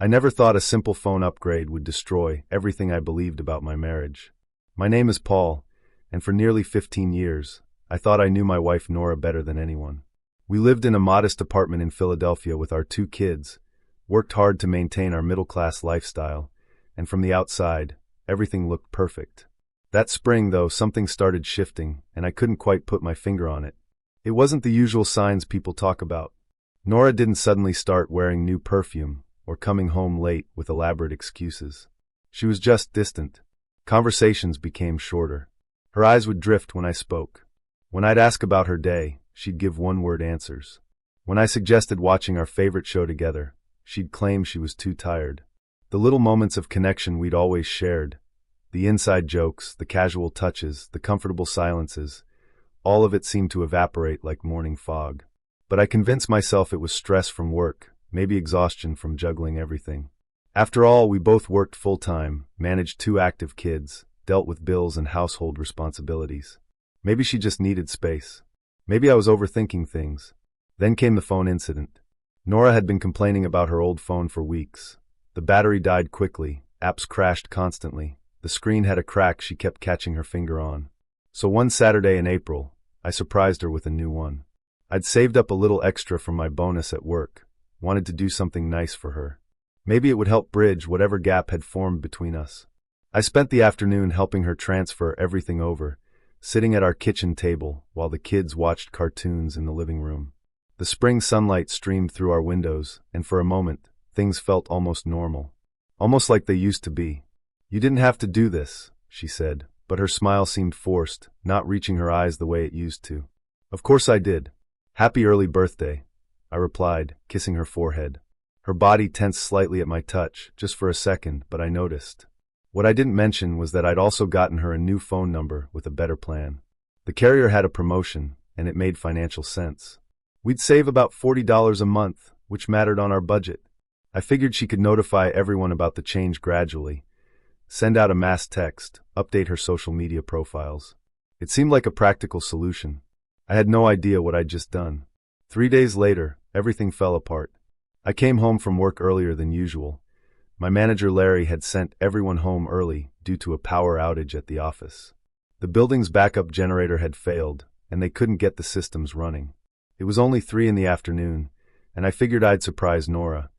I never thought a simple phone upgrade would destroy everything I believed about my marriage. My name is Paul, and for nearly 15 years, I thought I knew my wife Nora better than anyone. We lived in a modest apartment in Philadelphia with our 2 kids, worked hard to maintain our middle-class lifestyle, and from the outside, everything looked perfect. That spring, though, something started shifting, and I couldn't quite put my finger on it. It wasn't the usual signs people talk about. Nora didn't suddenly start wearing new perfume or coming home late with elaborate excuses. She was just distant. Conversations became shorter. Her eyes would drift when I spoke. When I'd ask about her day, she'd give one-word answers. When I suggested watching our favorite show together, she'd claim she was too tired. The little moments of connection we'd always shared, the inside jokes, the casual touches, the comfortable silences, all of it seemed to evaporate like morning fog. But I convinced myself it was stress from work, maybe exhaustion from juggling everything. After all, we both worked full-time, managed 2 active kids, dealt with bills and household responsibilities. Maybe she just needed space. Maybe I was overthinking things. Then came the phone incident. Nora had been complaining about her old phone for weeks. The battery died quickly, apps crashed constantly, the screen had a crack she kept catching her finger on. So one Saturday in April, I surprised her with a new one. I'd saved up a little extra from my bonus at work, wanted to do something nice for her. Maybe it would help bridge whatever gap had formed between us. I spent the afternoon helping her transfer everything over, sitting at our kitchen table while the kids watched cartoons in the living room. The spring sunlight streamed through our windows, and for a moment, things felt almost normal. Almost like they used to be. "You didn't have to do this," she said, but her smile seemed forced, not reaching her eyes the way it used to. "Of course I did. Happy early birthday," I replied, kissing her forehead. Her body tensed slightly at my touch, just for a second, but I noticed. What I didn't mention was that I'd also gotten her a new phone number with a better plan. The carrier had a promotion, and it made financial sense. We'd save about $40 a month, which mattered on our budget. I figured she could notify everyone about the change gradually, send out a mass text, update her social media profiles. It seemed like a practical solution. I had no idea what I'd just done. 3 days later, everything fell apart. I came home from work earlier than usual. My manager Larry had sent everyone home early due to a power outage at the office. The building's backup generator had failed, and they couldn't get the systems running. It was only 3 in the afternoon, and I figured I'd surprise Nora.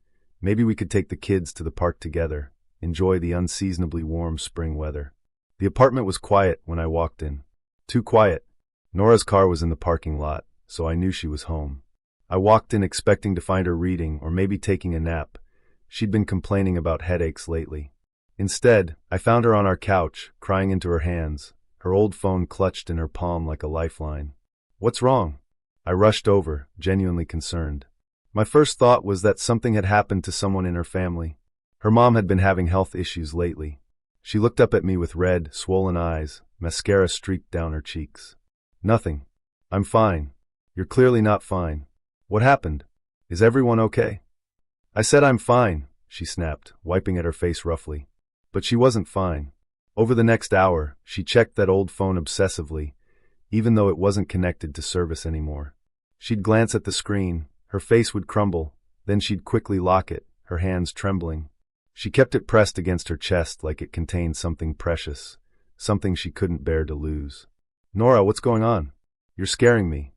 Maybe we could take the kids to the park together, enjoy the unseasonably warm spring weather. The apartment was quiet when I walked in. Too quiet. Nora's car was in the parking lot, so I knew she was home. I walked in expecting to find her reading or maybe taking a nap. She'd been complaining about headaches lately. Instead, I found her on our couch, crying into her hands, her old phone clutched in her palm like a lifeline. "What's wrong?" I rushed over, genuinely concerned. My first thought was that something had happened to someone in her family. Her mom had been having health issues lately. She looked up at me with red, swollen eyes, mascara streaked down her cheeks. "Nothing. I'm fine." "You're clearly not fine. What happened? Is everyone okay?" "I said I'm fine," she snapped, wiping at her face roughly. But she wasn't fine. Over the next hour, she checked that old phone obsessively, even though it wasn't connected to service anymore. She'd glance at the screen, her face would crumble, then she'd quickly lock it, her hands trembling. She kept it pressed against her chest like it contained something precious, something she couldn't bear to lose. "Nora, what's going on? You're scaring me."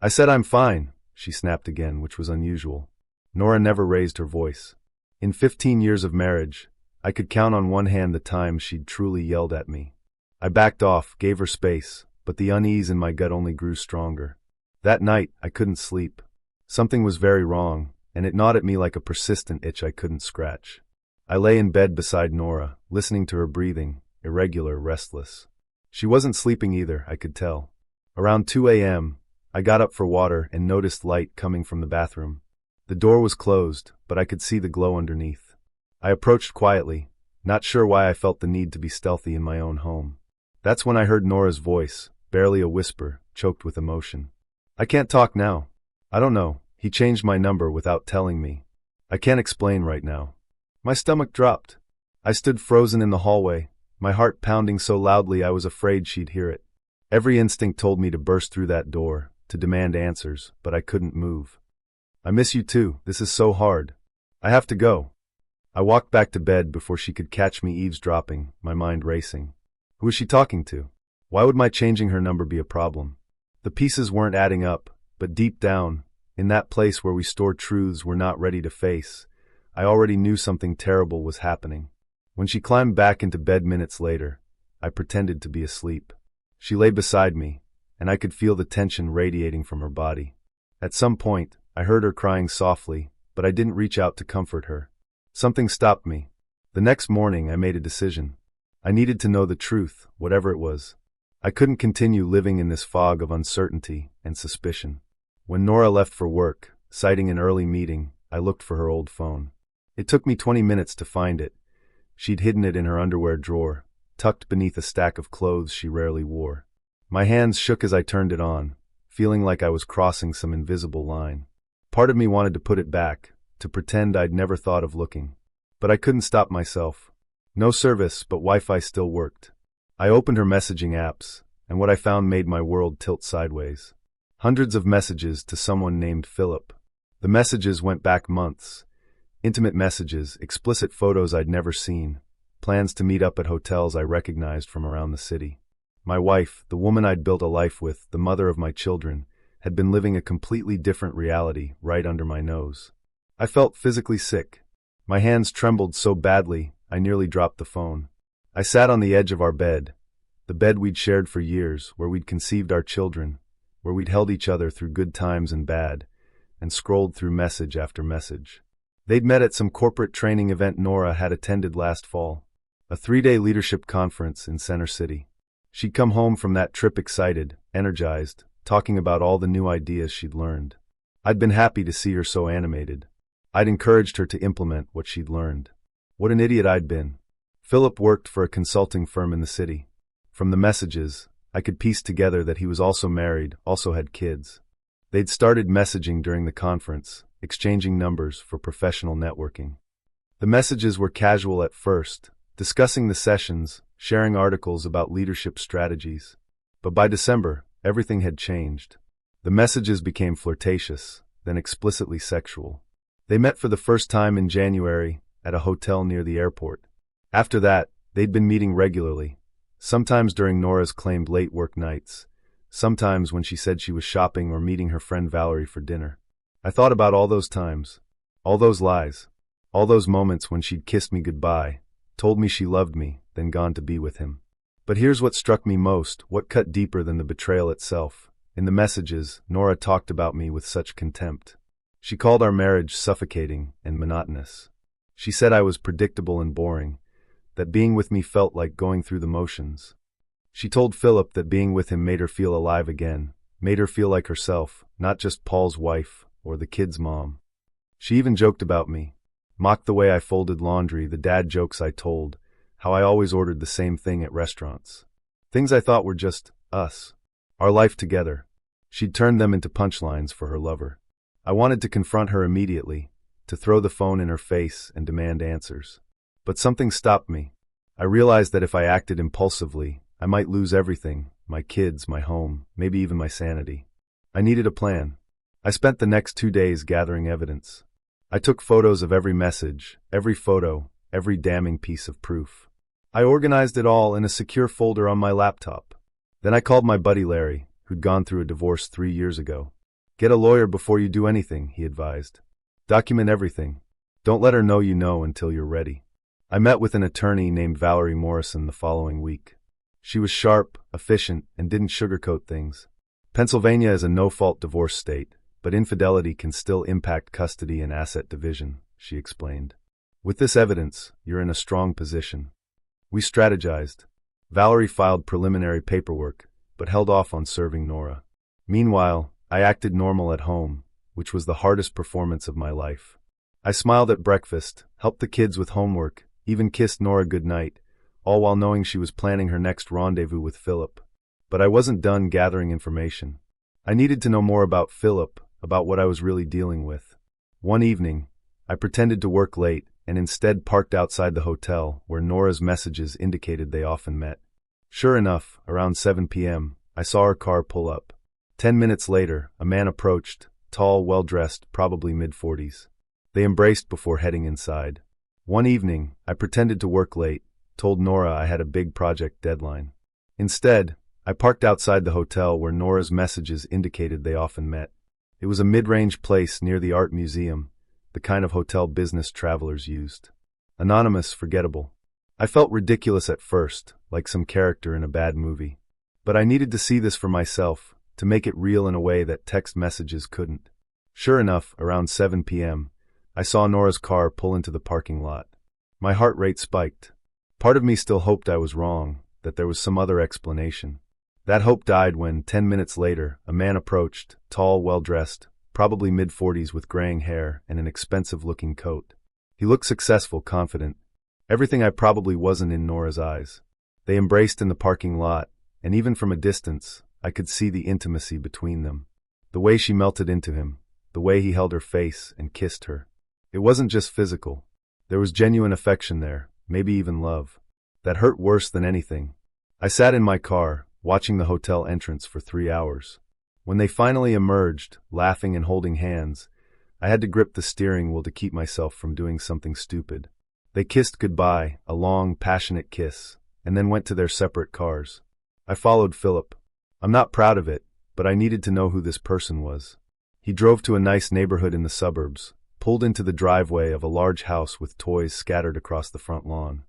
"I said I'm fine," she snapped again, which was unusual. Nora never raised her voice. In 15 years of marriage, I could count on one hand the times she'd truly yelled at me. I backed off, gave her space, but the unease in my gut only grew stronger. That night, I couldn't sleep. Something was very wrong, and it gnawed at me like a persistent itch I couldn't scratch. I lay in bed beside Nora, listening to her breathing, irregular, restless. She wasn't sleeping either, I could tell. Around 2 a.m., I got up for water and noticed light coming from the bathroom. The door was closed, but I could see the glow underneath. I approached quietly, not sure why I felt the need to be stealthy in my own home. That's when I heard Nora's voice, barely a whisper, choked with emotion. "I can't talk now. I don't know. He changed my number without telling me. I can't explain right now." My stomach dropped. I stood frozen in the hallway, my heart pounding so loudly I was afraid she'd hear it. Every instinct told me to burst through that door, to demand answers, but I couldn't move. "I miss you too. This is so hard. I have to go." I walked back to bed before she could catch me eavesdropping, my mind racing. Who was she talking to? Why would my changing her number be a problem? The pieces weren't adding up, but deep down, in that place where we store truths we're not ready to face, I already knew something terrible was happening. When she climbed back into bed minutes later, I pretended to be asleep. She lay beside me, and I could feel the tension radiating from her body. At some point, I heard her crying softly, but I didn't reach out to comfort her. Something stopped me. The next morning, I made a decision. I needed to know the truth, whatever it was. I couldn't continue living in this fog of uncertainty and suspicion. When Nora left for work, citing an early meeting, I looked for her old phone. It took me 20 minutes to find it. She'd hidden it in her underwear drawer, tucked beneath a stack of clothes she rarely wore. My hands shook as I turned it on, feeling like I was crossing some invisible line. Part of me wanted to put it back, to pretend I'd never thought of looking. But I couldn't stop myself. No service, but Wi-Fi still worked. I opened her messaging apps, and what I found made my world tilt sideways. Hundreds of messages to someone named Phillip. The messages went back months. Intimate messages, explicit photos I'd never seen, plans to meet up at hotels I recognized from around the city. My wife, the woman I'd built a life with, the mother of my children, had been living a completely different reality right under my nose. I felt physically sick. My hands trembled so badly, I nearly dropped the phone. I sat on the edge of our bed, the bed we'd shared for years, where we'd conceived our children, where we'd held each other through good times and bad, and scrolled through message after message. They'd met at some corporate training event Nora had attended last fall, a 3-day leadership conference in Center City. She'd come home from that trip excited, energized, talking about all the new ideas she'd learned. I'd been happy to see her so animated. I'd encouraged her to implement what she'd learned. What an idiot I'd been. Phillip worked for a consulting firm in the city. From the messages, I could piece together that he was also married, also had kids. They'd started messaging during the conference, exchanging numbers for professional networking. The messages were casual at first, discussing the sessions, sharing articles about leadership strategies. But by December, everything had changed. The messages became flirtatious, then explicitly sexual. They met for the first time in January, at a hotel near the airport. After that, they'd been meeting regularly, sometimes during Nora's claimed late work nights, sometimes when she said she was shopping or meeting her friend Valerie for dinner. I thought about all those times, all those lies, all those moments when she'd kissed me goodbye, told me she loved me, then gone to be with him. But here's what struck me most, what cut deeper than the betrayal itself. In the messages, Nora talked about me with such contempt. She called our marriage suffocating and monotonous. She said I was predictable and boring, that being with me felt like going through the motions. She told Phillip that being with him made her feel alive again, made her feel like herself, not just Paul's wife or the kid's mom. She even joked about me, mocked the way I folded laundry, the dad jokes I told, how I always ordered the same thing at restaurants. Things I thought were just us, our life together. She'd turned them into punchlines for her lover. I wanted to confront her immediately, to throw the phone in her face and demand answers. But something stopped me. I realized that if I acted impulsively, I might lose everything, my kids, my home, maybe even my sanity. I needed a plan. I spent the next 2 days gathering evidence. I took photos of every message, every photo, every damning piece of proof. I organized it all in a secure folder on my laptop. Then I called my buddy Larry, who'd gone through a divorce 3 years ago. Get a lawyer before you do anything, he advised. Document everything. Don't let her know you know until you're ready. I met with an attorney named Valerie Morrison the following week. She was sharp, efficient, and didn't sugarcoat things. Pennsylvania is a no-fault divorce state, but infidelity can still impact custody and asset division, she explained. With this evidence, you're in a strong position. We strategized. Valerie filed preliminary paperwork, but held off on serving Nora. Meanwhile, I acted normal at home, which was the hardest performance of my life. I smiled at breakfast, helped the kids with homework, even kissed Nora goodnight, all while knowing she was planning her next rendezvous with Phillip. But I wasn't done gathering information. I needed to know more about Phillip, about what I was really dealing with. One evening, I pretended to work late and instead parked outside the hotel where Nora's messages indicated they often met. Sure enough, around 7 p.m., I saw her car pull up. 10 minutes later, a man approached, tall, well-dressed, probably mid-40s. They embraced before heading inside. One evening, I pretended to work late, told Nora I had a big project deadline. Instead, I parked outside the hotel where Nora's messages indicated they often met. It was a mid-range place near the art museum, the kind of hotel business travelers used. Anonymous, forgettable. I felt ridiculous at first, like some character in a bad movie. But I needed to see this for myself, to make it real in a way that text messages couldn't. Sure enough, around 7 p.m., I saw Nora's car pull into the parking lot. My heart rate spiked. Part of me still hoped I was wrong, that there was some other explanation. That hope died when, 10 minutes later, a man approached, tall, well-dressed, probably mid-40s with graying hair and an expensive-looking coat. He looked successful, confident. Everything I probably wasn't in Nora's eyes. They embraced in the parking lot, and even from a distance, I could see the intimacy between them. The way she melted into him, the way he held her face and kissed her. It wasn't just physical. There was genuine affection there, maybe even love. That hurt worse than anything. I sat in my car, watching the hotel entrance for 3 hours. When they finally emerged, laughing and holding hands, I had to grip the steering wheel to keep myself from doing something stupid. They kissed goodbye, a long, passionate kiss, and then went to their separate cars. I followed Phillip. I'm not proud of it, but I needed to know who this person was. He drove to a nice neighborhood in the suburbs, pulled into the driveway of a large house with toys scattered across the front lawn.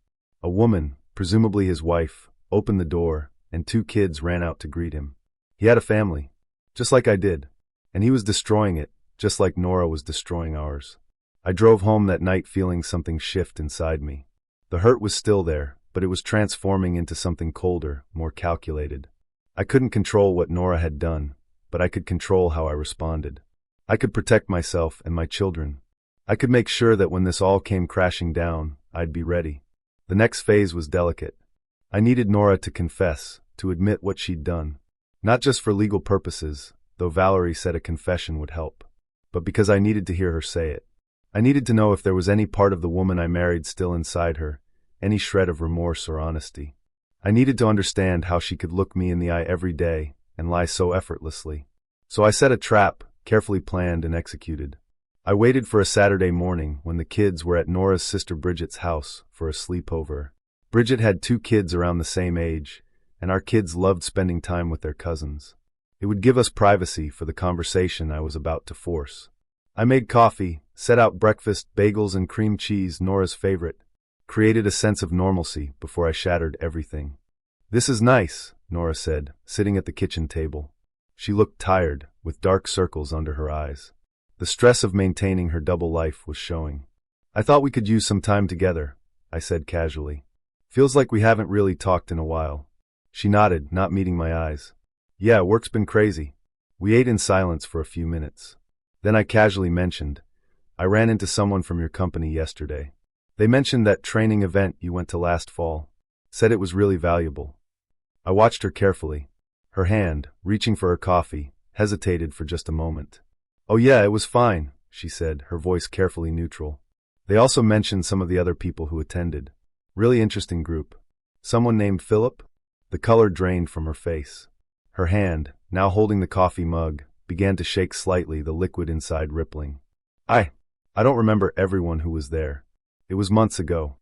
A woman, presumably his wife, opened the door, and 2 kids ran out to greet him. He had a family, just like I did, and he was destroying it, just like Nora was destroying ours. I drove home that night feeling something shift inside me. The hurt was still there, but it was transforming into something colder, more calculated. I couldn't control what Nora had done, but I could control how I responded. I could protect myself and my children. I could make sure that when this all came crashing down, I'd be ready. The next phase was delicate. I needed Nora to confess, to admit what she'd done. Not just for legal purposes, though Valerie said a confession would help, but because I needed to hear her say it. I needed to know if there was any part of the woman I married still inside her, any shred of remorse or honesty. I needed to understand how she could look me in the eye every day and lie so effortlessly. So I set a trap, carefully planned and executed. I waited for a Saturday morning when the kids were at Nora's sister Bridget's house for a sleepover. Bridget had 2 kids around the same age, and our kids loved spending time with their cousins. It would give us privacy for the conversation I was about to force. I made coffee, set out breakfast, bagels and cream cheese, Nora's favorite, created a sense of normalcy before I shattered everything. "This is nice," Nora said, sitting at the kitchen table. She looked tired, with dark circles under her eyes. The stress of maintaining her double life was showing. "I thought we could use some time together," I said casually. "Feels like we haven't really talked in a while." She nodded, not meeting my eyes. "Yeah, work's been crazy." We ate in silence for a few minutes. Then I casually mentioned, "I ran into someone from your company yesterday. They mentioned that training event you went to last fall. Said it was really valuable." I watched her carefully. Her hand, reaching for her coffee, hesitated for just a moment. "Oh yeah, it was fine," she said, her voice carefully neutral. "They also mentioned some of the other people who attended. Really interesting group. Someone named Phillip?" The color drained from her face. Her hand, now holding the coffee mug, began to shake slightly, the liquid inside rippling. I don't remember everyone who was there. It was months ago."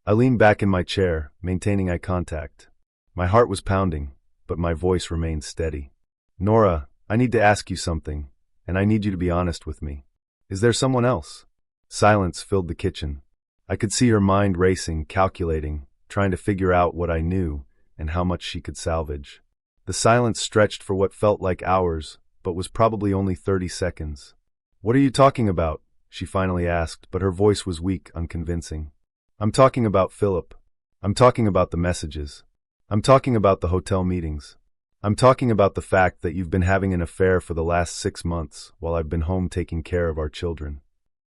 I leaned back in my chair, maintaining eye contact. My heart was pounding, but my voice remained steady. "Nora, I need to ask you something, and I need you to be honest with me. Is there someone else?" Silence filled the kitchen. I could see her mind racing, calculating, trying to figure out what I knew and how much she could salvage. The silence stretched for what felt like hours, but was probably only 30 seconds. "What are you talking about?" she finally asked, but her voice was weak, unconvincing. "I'm talking about Phillip. I'm talking about the messages. I'm talking about the hotel meetings. I'm talking about the fact that you've been having an affair for the last 6 months while I've been home taking care of our children."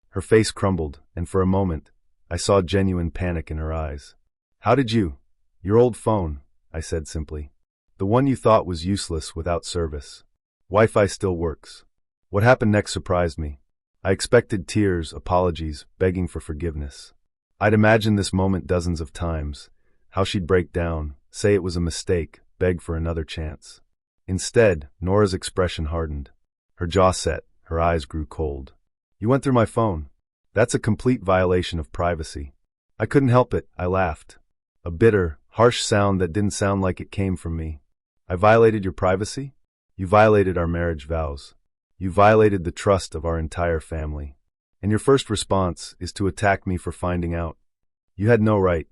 Her face crumbled, and for a moment, I saw genuine panic in her eyes. "How did you?" "Your old phone," I said simply. "The one you thought was useless without service. Wi-Fi still works." What happened next surprised me. I expected tears, apologies, begging for forgiveness. I'd imagined this moment dozens of times, how she'd break down, say it was a mistake, beg for another chance. Instead, Nora's expression hardened. Her jaw set, her eyes grew cold. "You went through my phone. That's a complete violation of privacy." I couldn't help it, I laughed. A bitter, harsh sound that didn't sound like it came from me. I violated your privacy? You violated our marriage vows. You violated the trust of our entire family. And your first response is to attack me for finding out. You had no right.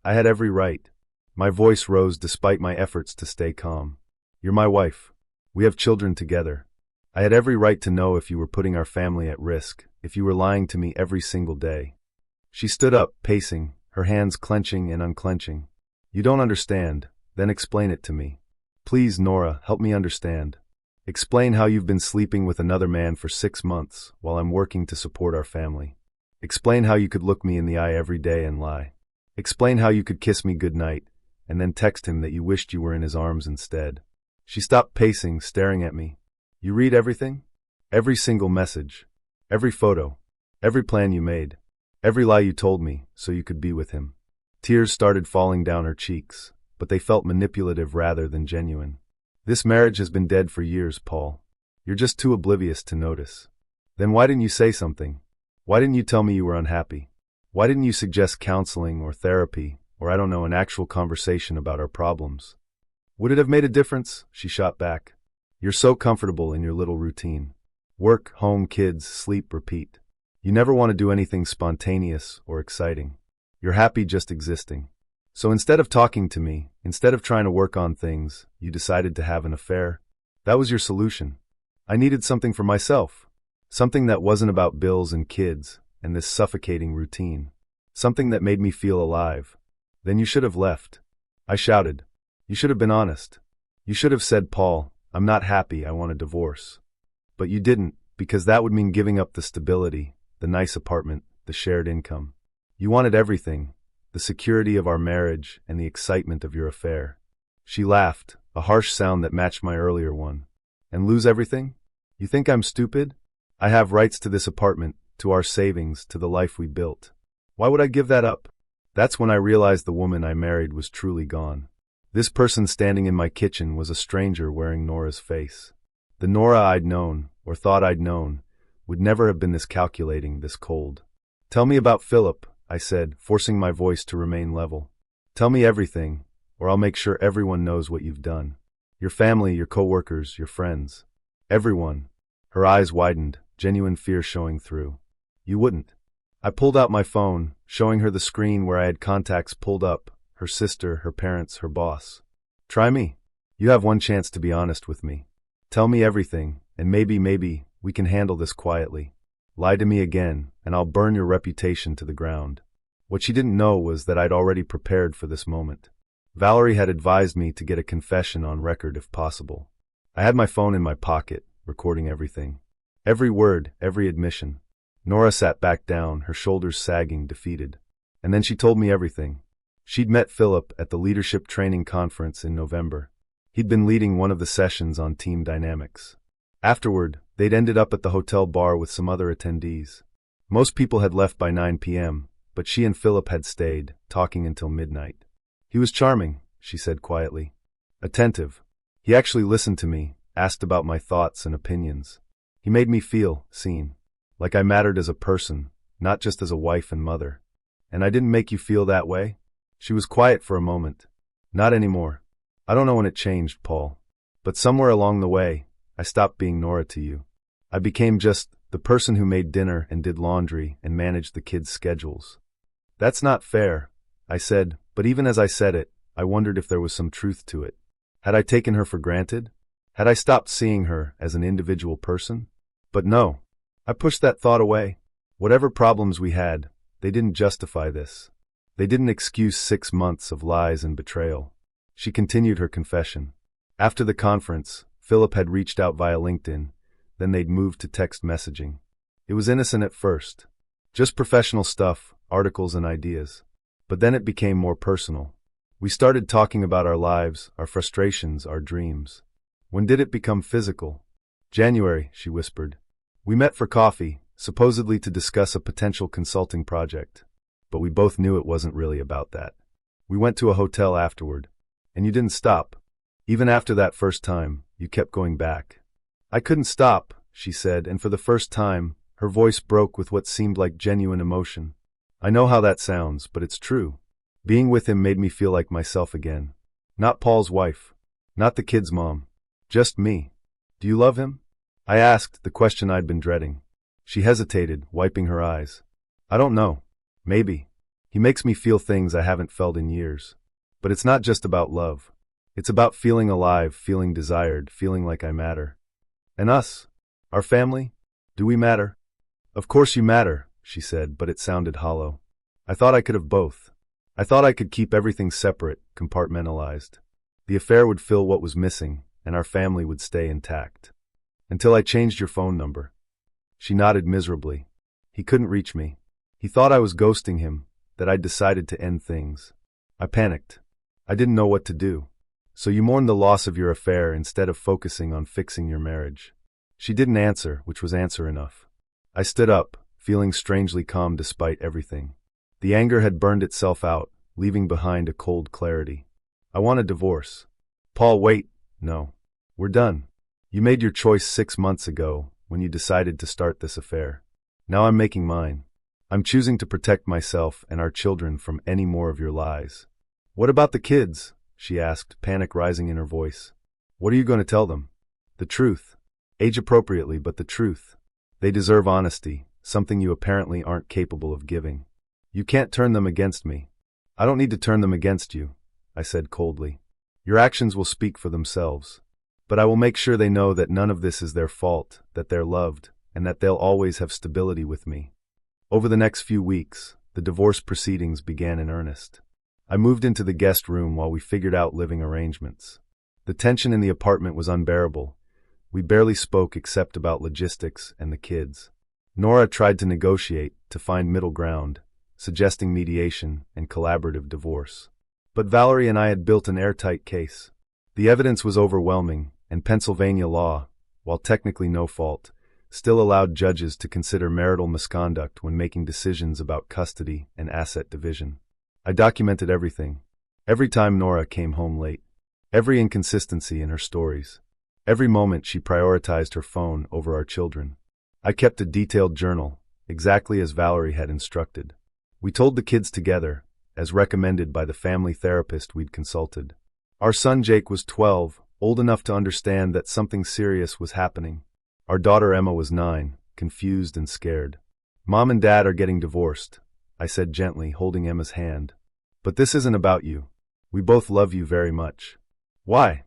I had every right. My voice rose despite my efforts to stay calm. You're my wife. We have children together. I had every right to know if you were putting our family at risk, if you were lying to me every single day. She stood up, pacing, her hands clenching and unclenching. You don't understand, then explain it to me. Please, Nora, help me understand. Explain how you've been sleeping with another man for 6 months while I'm working to support our family. Explain how you could look me in the eye every day and lie. Explain how you could kiss me goodnight and then text him that you wished you were in his arms instead. She stopped pacing, staring at me. You read everything? Every single message. Every photo. Every plan you made. Every lie you told me so you could be with him. Tears started falling down her cheeks, but they felt manipulative rather than genuine. This marriage has been dead for years, Paul. You're just too oblivious to notice. Then why didn't you say something? Why didn't you tell me you were unhappy? Why didn't you suggest counseling or therapy, or I don't know, an actual conversation about our problems? Would it have made a difference? She shot back. You're so comfortable in your little routine. Work, home, kids, sleep, repeat. You never want to do anything spontaneous or exciting. You're happy just existing. So instead of talking to me, instead of trying to work on things, you decided to have an affair? That was your solution. I needed something for myself. Something that wasn't about bills and kids and this suffocating routine. Something that made me feel alive. Then you should have left. I shouted. You should have been honest. You should have said, Paul, I'm not happy, I want a divorce. But you didn't, because that would mean giving up the stability, the nice apartment, the shared income. You wanted everything, the security of our marriage and the excitement of your affair. She laughed, a harsh sound that matched my earlier one. And lose everything? You think I'm stupid? I have rights to this apartment, to our savings, to the life we built. Why would I give that up? That's when I realized the woman I married was truly gone. This person standing in my kitchen was a stranger wearing Nora's face. The Nora I'd known, or thought I'd known, would never have been this calculating, this cold. Tell me about Phillip, I said, forcing my voice to remain level. Tell me everything, or I'll make sure everyone knows what you've done. Your family, your co-workers, your friends. Everyone. Her eyes widened, genuine fear showing through. You wouldn't. I pulled out my phone, showing her the screen where I had contacts pulled up, her sister, her parents, her boss. Try me. You have one chance to be honest with me. Tell me everything, and maybe we can handle this quietly. Lie to me again, and I'll burn your reputation to the ground. What she didn't know was that I'd already prepared for this moment. Valerie had advised me to get a confession on record if possible. I had my phone in my pocket, recording everything. Every word, every admission. Nora sat back down, her shoulders sagging, defeated. And then she told me everything. She'd met Phillip at the leadership training conference in November. He'd been leading one of the sessions on team dynamics. Afterward, they'd ended up at the hotel bar with some other attendees. Most people had left by 9 p.m., but she and Phillip had stayed, talking until midnight. He was charming, she said quietly. Attentive. He actually listened to me, asked about my thoughts and opinions. He made me feel seen. Like I mattered as a person, not just as a wife and mother. And I didn't make you feel that way? She was quiet for a moment. Not anymore. I don't know when it changed, Paul. But somewhere along the way, I stopped being Nora to you. I became just the person who made dinner and did laundry and managed the kids' schedules. That's not fair, I said, but even as I said it, I wondered if there was some truth to it. Had I taken her for granted? Had I stopped seeing her as an individual person? But no. I pushed that thought away. Whatever problems we had, they didn't justify this. They didn't excuse 6 months of lies and betrayal. She continued her confession. After the conference, Phillip had reached out via LinkedIn, then they'd moved to text messaging. It was innocent at first. Just professional stuff, articles and ideas. But then it became more personal. We started talking about our lives, our frustrations, our dreams. When did it become physical? January, she whispered. We met for coffee, supposedly to discuss a potential consulting project. But we both knew it wasn't really about that. We went to a hotel afterward. And you didn't stop. Even after that first time, you kept going back. I couldn't stop, she said, and for the first time, her voice broke with what seemed like genuine emotion. I know how that sounds, but it's true. Being with him made me feel like myself again. Not Paul's wife. Not the kid's mom. Just me. Do you love him? I asked, the question I'd been dreading. She hesitated, wiping her eyes. I don't know. Maybe. He makes me feel things I haven't felt in years. But it's not just about love. It's about feeling alive, feeling desired, feeling like I matter. And us? Our family? Do we matter? Of course you matter, she said, but it sounded hollow. I thought I could have both. I thought I could keep everything separate, compartmentalized. The affair would fill what was missing, and our family would stay intact. Until I changed your phone number. She nodded miserably. He couldn't reach me. He thought I was ghosting him, that I'd decided to end things. I panicked. I didn't know what to do. So you mourned the loss of your affair instead of focusing on fixing your marriage. She didn't answer, which was answer enough. I stood up, feeling strangely calm despite everything. The anger had burned itself out, leaving behind a cold clarity. I want a divorce. Paul, wait. No. We're done. You made your choice 6 months ago, when you decided to start this affair. Now I'm making mine. I'm choosing to protect myself and our children from any more of your lies. What about the kids? She asked, panic rising in her voice. What are you going to tell them? The truth. Age appropriately, but the truth. They deserve honesty, something you apparently aren't capable of giving. You can't turn them against me. I don't need to turn them against you, I said coldly. Your actions will speak for themselves. But I will make sure they know that none of this is their fault, that they're loved, and that they'll always have stability with me. Over the next few weeks, the divorce proceedings began in earnest. I moved into the guest room while we figured out living arrangements. The tension in the apartment was unbearable. We barely spoke except about logistics and the kids. Nora tried to negotiate, to find middle ground, suggesting mediation and collaborative divorce. But Valerie and I had built an airtight case. The evidence was overwhelming, and Pennsylvania law, while technically no fault, still allowed judges to consider marital misconduct when making decisions about custody and asset division. I documented everything. Every time Nora came home late. Every inconsistency in her stories. Every moment she prioritized her phone over our children. I kept a detailed journal, exactly as Valerie had instructed. We told the kids together, as recommended by the family therapist we'd consulted. Our son Jake was 12, old enough to understand that something serious was happening. Our daughter Emma was 9, confused and scared. Mom and Dad are getting divorced, I said gently, holding Emma's hand. But this isn't about you. We both love you very much. Why?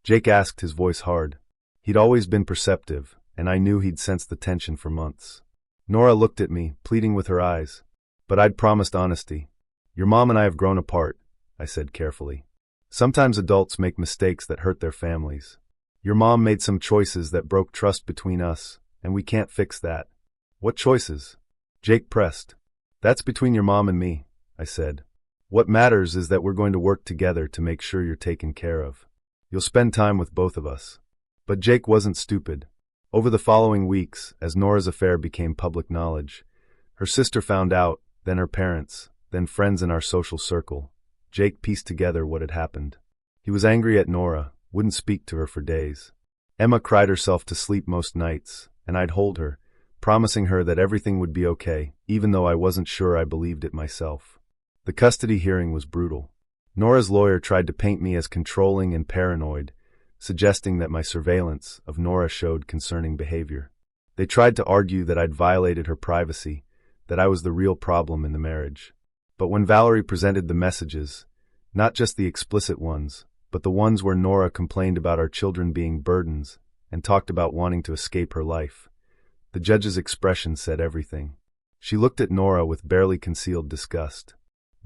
Jake asked, his voice hard. He'd always been perceptive, and I knew he'd sensed the tension for months. Nora looked at me, pleading with her eyes. But I'd promised honesty. Your mom and I have grown apart, I said carefully. Sometimes adults make mistakes that hurt their families. Your mom made some choices that broke trust between us, and we can't fix that. What choices? Jake pressed. That's between your mom and me, I said. What matters is that we're going to work together to make sure you're taken care of. You'll spend time with both of us. But Jake wasn't stupid. Over the following weeks, as Nora's affair became public knowledge, her sister found out, then her parents, then friends in our social circle. Jake pieced together what had happened. He was angry at Nora, wouldn't speak to her for days. Emma cried herself to sleep most nights, and I'd hold her, promising her that everything would be okay, even though I wasn't sure I believed it myself. The custody hearing was brutal. Nora's lawyer tried to paint me as controlling and paranoid, suggesting that my surveillance of Nora showed concerning behavior. They tried to argue that I'd violated her privacy, that I was the real problem in the marriage. But when Valerie presented the messages, not just the explicit ones, but the ones where Nora complained about our children being burdens and talked about wanting to escape her life, the judge's expression said everything. She looked at Nora with barely concealed disgust.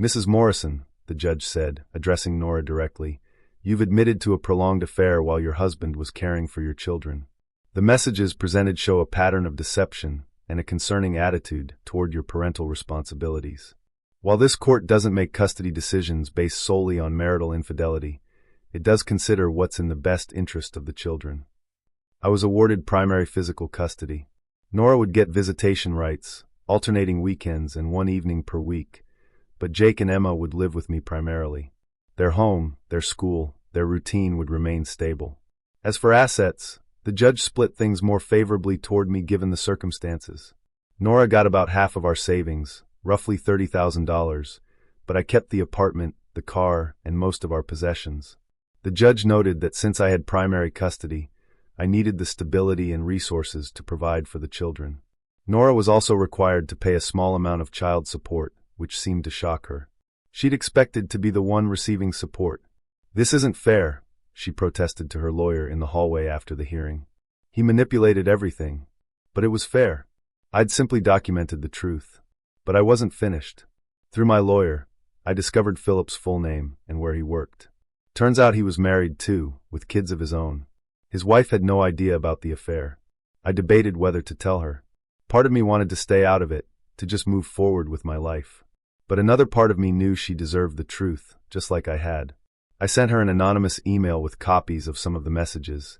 Mrs. Morrison, the judge said, addressing Nora directly, you've admitted to a prolonged affair while your husband was caring for your children. The messages presented show a pattern of deception and a concerning attitude toward your parental responsibilities. While this court doesn't make custody decisions based solely on marital infidelity, it does consider what's in the best interest of the children. I was awarded primary physical custody. Nora would get visitation rights, alternating weekends and one evening per week, but Jake and Emma would live with me primarily. Their home, their school, their routine would remain stable. As for assets, the judge split things more favorably toward me given the circumstances. Nora got about half of our savings, roughly $30,000, but I kept the apartment, the car, and most of our possessions. The judge noted that since I had primary custody, I needed the stability and resources to provide for the children. Nora was also required to pay a small amount of child support, which seemed to shock her. She'd expected to be the one receiving support. "This isn't fair," she protested to her lawyer in the hallway after the hearing. "He manipulated everything. But it was fair. I'd simply documented the truth. But I wasn't finished. Through my lawyer, I discovered Phillip's full name and where he worked. Turns out he was married too, with kids of his own. His wife had no idea about the affair. I debated whether to tell her. Part of me wanted to stay out of it, to just move forward with my life. But another part of me knew she deserved the truth, just like I had. I sent her an anonymous email with copies of some of the messages,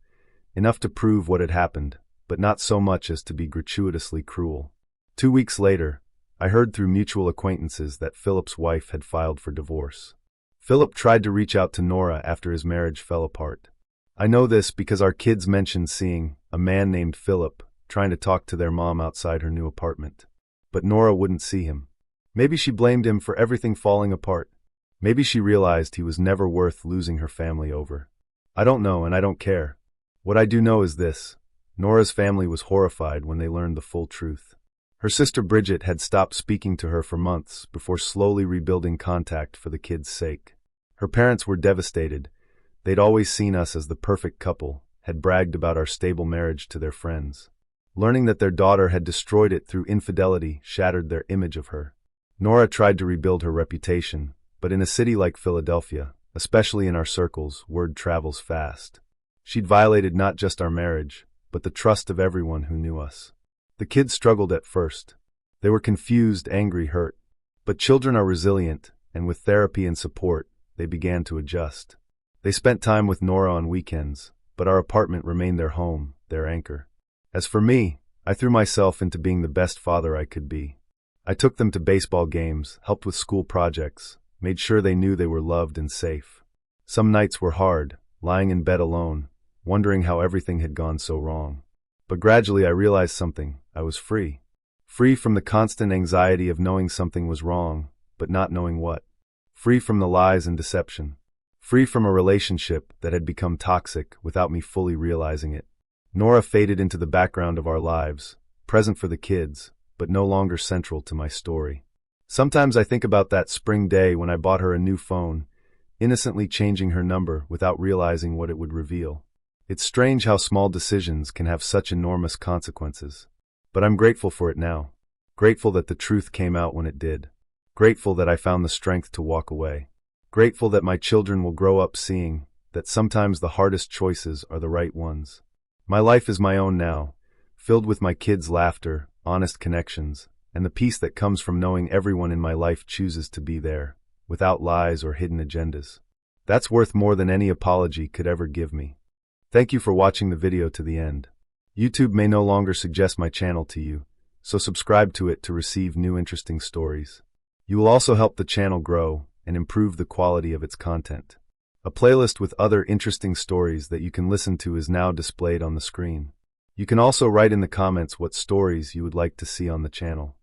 enough to prove what had happened, but not so much as to be gratuitously cruel. 2 weeks later, I heard through mutual acquaintances that Philip's wife had filed for divorce. Phillip tried to reach out to Nora after his marriage fell apart. I know this because our kids mentioned seeing a man named Phillip trying to talk to their mom outside her new apartment. But Nora wouldn't see him. Maybe she blamed him for everything falling apart. Maybe she realized he was never worth losing her family over. I don't know, and I don't care. What I do know is this: Nora's family was horrified when they learned the full truth. Her sister Bridget had stopped speaking to her for months before slowly rebuilding contact for the kids' sake. Her parents were devastated. They'd always seen us as the perfect couple, had bragged about our stable marriage to their friends. Learning that their daughter had destroyed it through infidelity shattered their image of her. Nora tried to rebuild her reputation, but in a city like Philadelphia, especially in our circles, word travels fast. She'd violated not just our marriage, but the trust of everyone who knew us. The kids struggled at first. They were confused, angry, hurt. But children are resilient, and with therapy and support, they began to adjust. They spent time with Nora on weekends, but our apartment remained their home, their anchor. As for me, I threw myself into being the best father I could be. I took them to baseball games, helped with school projects, made sure they knew they were loved and safe. Some nights were hard, lying in bed alone, wondering how everything had gone so wrong. But gradually I realized something: I was free. Free from the constant anxiety of knowing something was wrong, but not knowing what. Free from the lies and deception. Free from a relationship that had become toxic without me fully realizing it. Nora faded into the background of our lives, present for the kids, but no longer central to my story. Sometimes I think about that spring day when I bought her a new phone, innocently changing her number without realizing what it would reveal. It's strange how small decisions can have such enormous consequences. But I'm grateful for it now. Grateful that the truth came out when it did. Grateful that I found the strength to walk away. Grateful that my children will grow up seeing that sometimes the hardest choices are the right ones. My life is my own now, filled with my kids' laughter, honest connections, and the peace that comes from knowing everyone in my life chooses to be there, without lies or hidden agendas. That's worth more than any apology could ever give me. Thank you for watching the video to the end. YouTube may no longer suggest my channel to you, so subscribe to it to receive new interesting stories. You will also help the channel grow and improve the quality of its content. A playlist with other interesting stories that you can listen to is now displayed on the screen. You can also write in the comments what stories you would like to see on the channel.